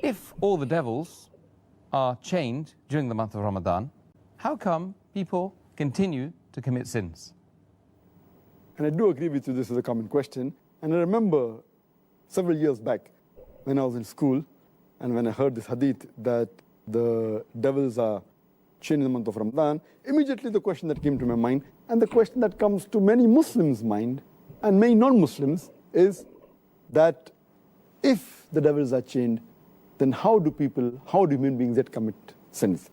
if all the devils are chained during the month of Ramadan, how come people continue to commit sins? And I do agree with you, this is a common question. And I remember several years back when I was in school and when I heard this hadith that the devils are chained in the month of Ramadan, immediately the question that came to my mind, and the question that comes to many Muslims' mind and many non-Muslims, is that if the devils are chained, then how do human beings yet commit sins?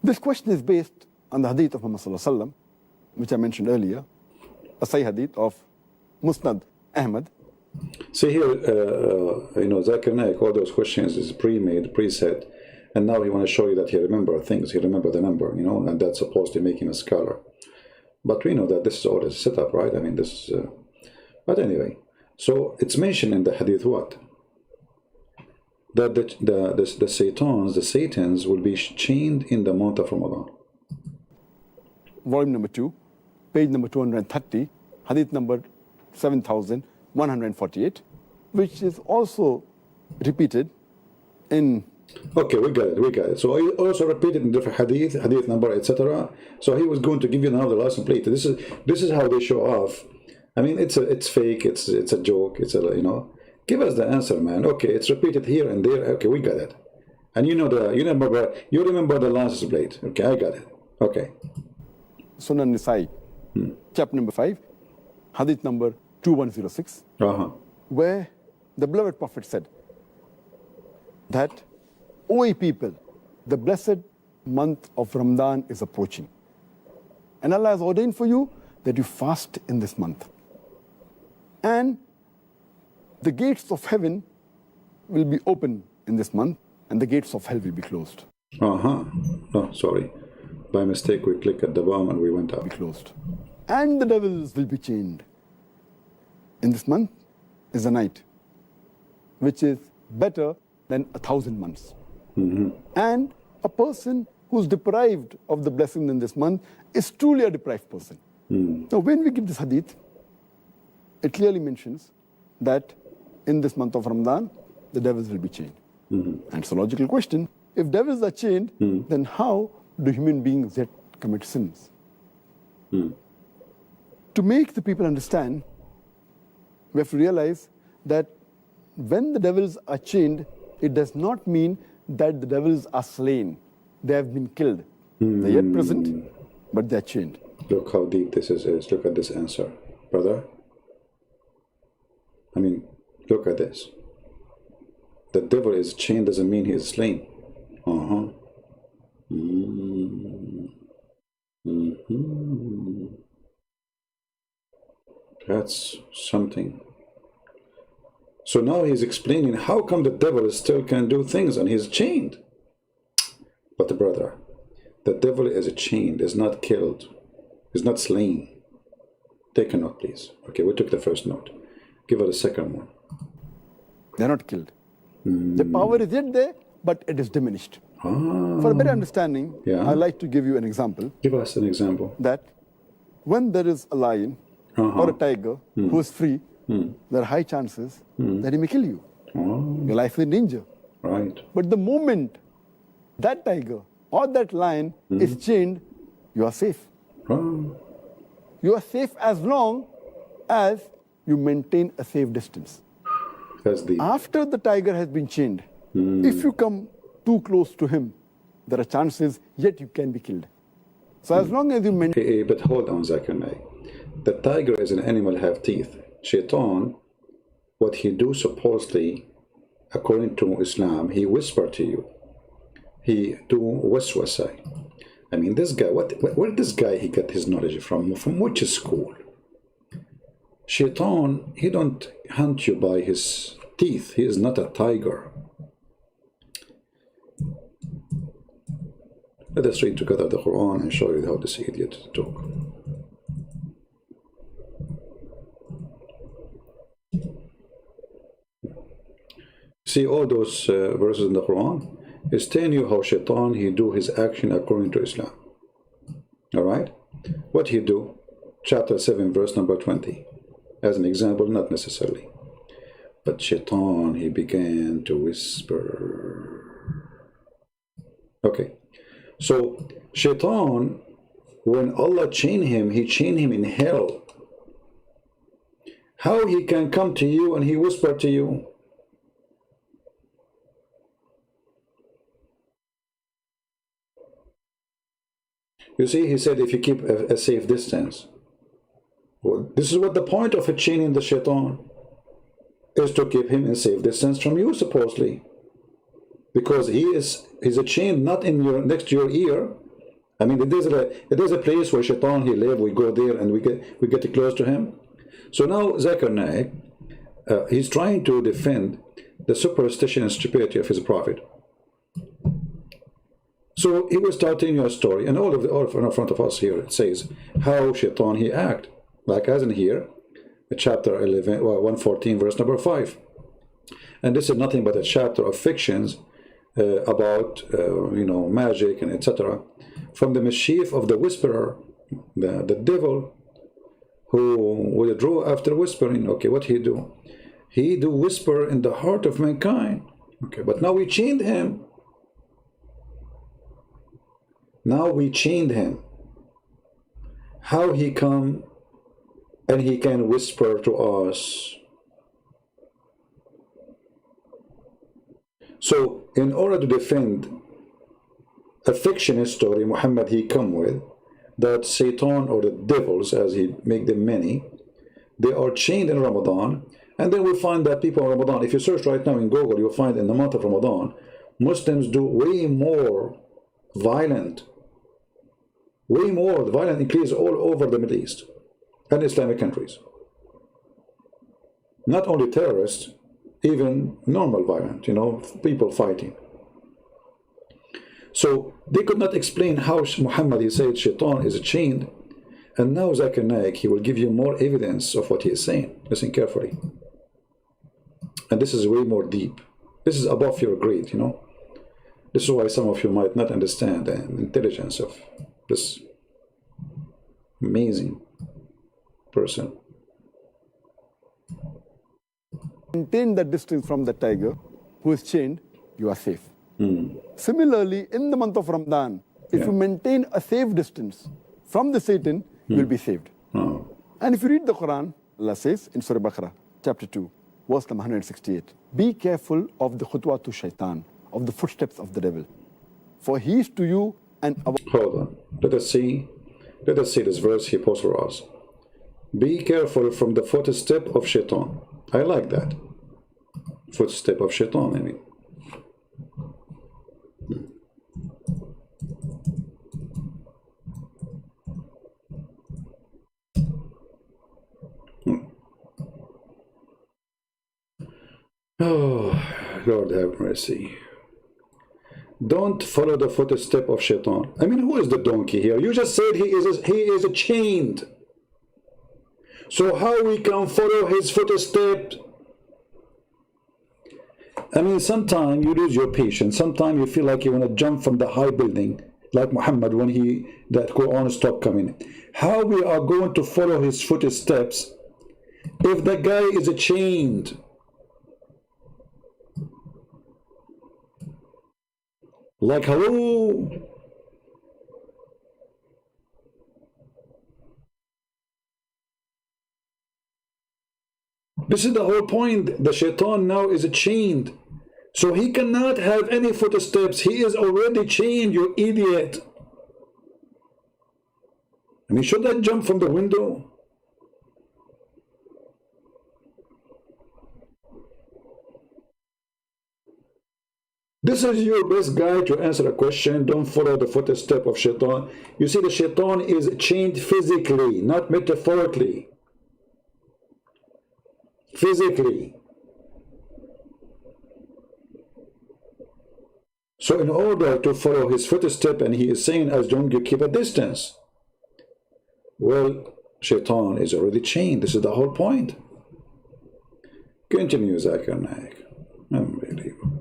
This question is based on the hadith of Muhammad sallallahu alaihi wasallam, which I mentioned earlier, a Sahih hadith of Musnad Ahmad. See here, Zakir Naik, all those questions is pre-made, preset, and now he want to show you that he remember things, he remember the number, and that's supposed to make him a scholar. But we know that this is all a setup, right? I mean, this is, but anyway, so it's mentioned in the hadith what? That the Satans will be chained in the month of Ramadan. Volume number 2, page number 230, hadith number 7148, which is also repeated in... Okay, we got it. So he also repeated in different hadith number, etc. So he was going to give you now the license plate. This is how they show off. I mean, it's fake. It's a joke. Give us the answer, man. Okay, it's repeated here and there. Okay, we got it. And you remember the license plate. Okay, I got it. Okay. Sunan Nisai, chapter number 5, hadith number 2106, where the beloved Prophet said that, O ye people, the blessed month of Ramadan is approaching, and Allah has ordained for you that you fast in this month, and the gates of heaven will be open in this month, and the gates of hell will be closed. Oh, sorry. By mistake, we clicked at the bottom and we went up. Be closed. And the devils will be chained. In this month is a night, which is better than 1,000 months. And a person who's deprived of the blessing in this month is truly a deprived person. Now, when we give this hadith, it clearly mentions that in this month of Ramadan, the devils will be chained. And it's a logical question. If devils are chained, then how do human beings yet commit sins? To make the people understand, we have to realize that when the devils are chained, it does not mean that the devils are slain. They have been killed. They're yet present, but they're chained. Look how deep this is. Look at this answer, brother. I mean, look at this. The devil is chained doesn't mean he is slain. That's something. So now he's explaining how come the devil still can do things and he's chained. But brother, the devil is chained, is not killed, is not slain. Take a note, please. Okay, we took the first note. Give us the second one. They're not killed. The power is yet there, but it is diminished. For a better understanding, I'd like to give you an example. Give us an example. That when there is a lion or a tiger who is free, there are high chances that he may kill you. Your life is in danger. Right. But the moment that tiger or that lion is chained, you are safe. You are safe as long as you maintain a safe distance. After the tiger has been chained, if you come too close to him, there are chances yet you can be killed. So as long as you maintain... But hold on, Zakir Naik. The tiger is an animal have teeth. Shaitan, what he do supposedly, according to Islam, he whisper to you. He do waswasa. I mean, this guy, where this guy he got his knowledge from? From which school? Shaitan, he don't hunt you by his teeth. He is not a tiger. Let us read together the Quran and show you how this idiot talk. See all those verses in the Quran is telling you how Shaitan he do his action according to Islam. All right, what he do? Chapter 7, verse number 20. As an example, not necessarily. But Shaitan, he began to whisper. Okay, so Shaitan, when Allah chained him, he chained him in hell. How he can come to you and he whisper to you? You see, he said if you keep a safe distance. Well, this is what the point of a chaining the Shaitan is, to keep him in safe distance from you, supposedly. Because he's a chain not in your next to your ear. I mean, it is a place where Shaitan he live. We go there and we get close to him. So now Zakir Naik, he's trying to defend the superstition and stupidity of his prophet. So he was starting your story, and all in front of us here it says how Shaitan he act, like as in here, chapter 11, 114, verse number 5. And this is nothing but a chapter of fictions about magic and etc. From the mischief of the whisperer, the devil, who will draw after whispering. Okay, what he do? He do whisper in the heart of mankind. Okay, but now we chained him. Now we chained him. How he come and he can whisper to us? So in order to defend a fictionist story Muhammad he come with, that Satan or the devils, as he make them many, they are chained in Ramadan. And then we find that people in Ramadan, if you search right now in Google, you'll find in the month of Ramadan, Muslims do way more violent increase all over the Middle East and Islamic countries. Not only terrorists, even normal violent, people fighting. So they could not explain how Muhammad, he said Shaitan is chained, and now Zakir Naik, he will give you more evidence of what he is saying. Listen carefully. And this is way more deep. This is above your grade, This is why some of you might not understand the intelligence of this amazing person. Maintain that distance from the tiger who is chained, you are safe. Similarly, in the month of Ramadan, if you maintain a safe distance from the Satan, you will be saved. And if you read the Quran, Allah says in Surah Baqarah, chapter 2, verse number 168, be careful of the khutwatu shaitan, of the footsteps of the devil. For he is to you an... Hold on. Let us see this verse he posed for us. Be careful from the footstep of shaitan. I like that. Footstep of shaitan, I mean. Oh, Lord have mercy. Don't follow the footstep of Shaitan. I mean, who is the donkey here? You just said he is chained. So how we can follow his footsteps? I mean, sometimes you lose your patience. Sometimes you feel like you want to jump from the high building, like Muhammad when that Quran stopped coming. How we are going to follow his footsteps if the guy is chained? Like, hello? This is the whole point. The Shaitan now is chained. So he cannot have any footsteps. He is already chained, you idiot. I mean, should I jump from the window? This is your best guide to answer a question. Don't follow the footstep of Shaitan. You see, the Shaitan is chained physically, not metaphorically. Physically. So in order to follow his footstep, and he is saying, as long as you keep a distance. Well, Shaitan is already chained. This is the whole point. Continue, Zakir Naik. Unbelievable.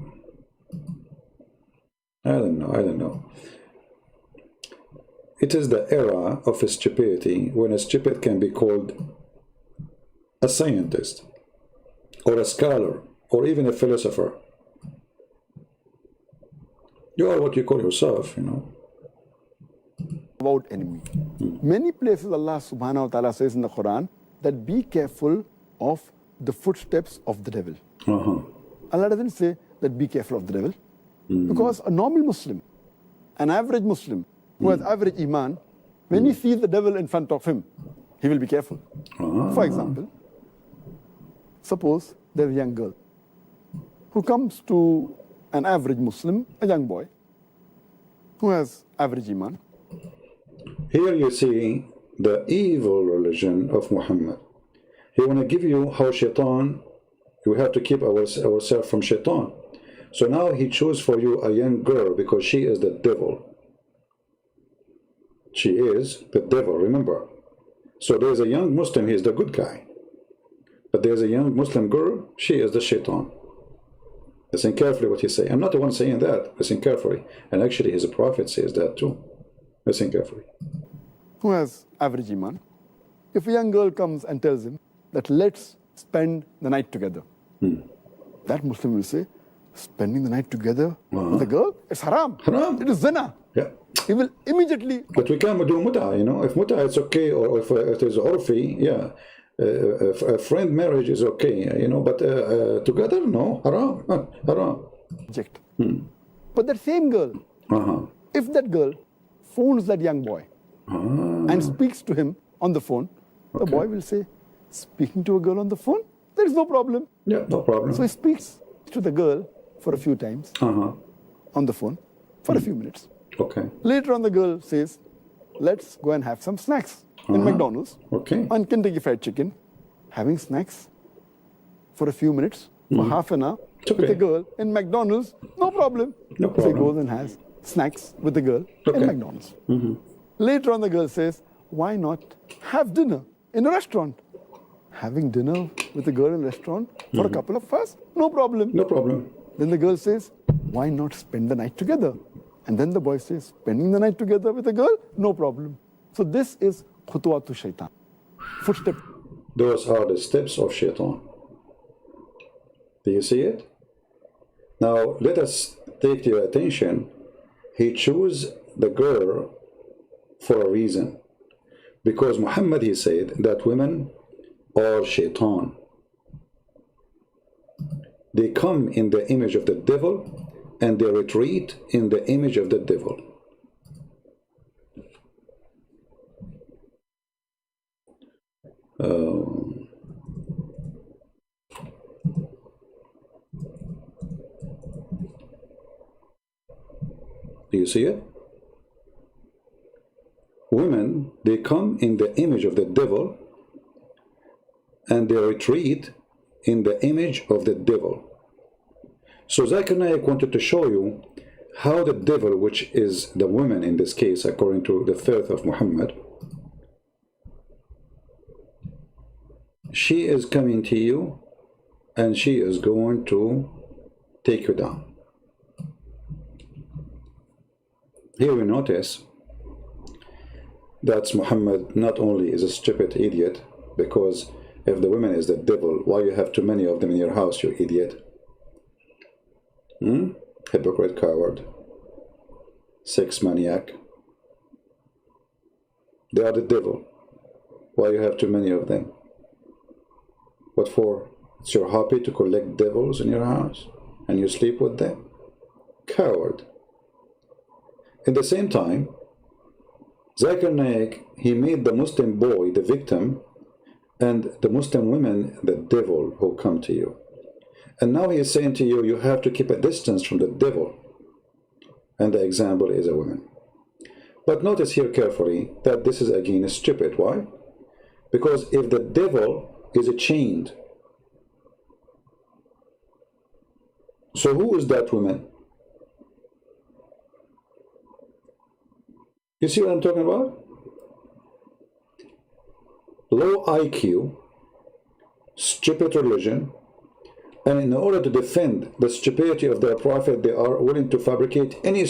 I don't know. It is the era of stupidity when a stupid can be called a scientist. or a scholar, or even a philosopher. You are what you call yourself, you know. About enemy. Many places Allah subhanahu wa ta'ala says in the Quran that be careful of the footsteps of the devil. Allah doesn't say that be careful of the devil. Because a normal Muslim, an average Muslim who has average iman, when he sees the devil in front of him, he will be careful. For example, suppose there's a young girl who comes to an average Muslim, a young boy, who has average iman. Here you see the evil religion of Muhammad. He want to give you how shaitan, we have to keep ourselves from shaitan. So now he chose for you a young girl because she is the devil. She is the devil, remember. So there's a young Muslim, he is the good guy. But there's a young Muslim girl, she is the shaitan. Listen carefully what he says. I'm not the one saying that. Listen carefully. And actually his prophet says that too. Listen carefully. Who has average iman? If a young girl comes and tells him that let's spend the night together, that Muslim will say, spending the night together with a girl, it's haram. Haram. It is zina. Yeah. He will immediately. But we can do mut'a, you know. If mut'a it's okay, or if it is urfi, yeah. A friend marriage is okay, you know. But together, no, haram, haram. Reject. But that same girl, if that girl phones that young boy and speaks to him on the phone, the boy will say, speaking to a girl on the phone, there is no problem. Yeah, no problem. So he speaks to the girl for a few times on the phone for a few minutes. Okay. Later on, the girl says, let's go and have some snacks in McDonald's. Okay. On Kentucky Fried Chicken, having snacks for a few minutes, for half an hour, with the girl in McDonald's, no problem. No problem. So he goes and has snacks with the girl in McDonald's. Later on, the girl says, why not have dinner in a restaurant? Having dinner with a girl in a restaurant for a couple of hours, no problem. No problem. Then the girl says, why not spend the night together? And then the boy says, spending the night together with a girl, no problem. So this is khutuwatu shaitan, footstep. Those are the steps of shaitan. Do you see it? Now let us take to your attention. He chose the girl for a reason. Because Muhammad, he said that women are shaitan. They come in the image of the devil and they retreat in the image of the devil. Do you see it? Women, they come in the image of the devil and they retreat in the image of the devil. So Zakir Naik wanted to show you how the devil, which is the woman in this case, according to the faith of Muhammad, she is coming to you and she is going to take you down. Here we notice that Muhammad not only is a stupid idiot, because if the woman is the devil, why you have too many of them in your house, you idiot? Hypocrite, coward, sex maniac. They are the devil. Why you have too many of them? What for? It's your hobby to collect devils in your house and you sleep with them? Coward. At the same time, Zakir Naik, he made the Muslim boy the victim and the Muslim women the devil who come to you. And now he is saying to you, you have to keep a distance from the devil. And the example is a woman. But notice here carefully that this is again stupid. Why? Because if the devil is chained, so who is that woman? You see what I'm talking about? Low IQ, stupid religion, and in order to defend the stupidity of their prophet, they are willing to fabricate any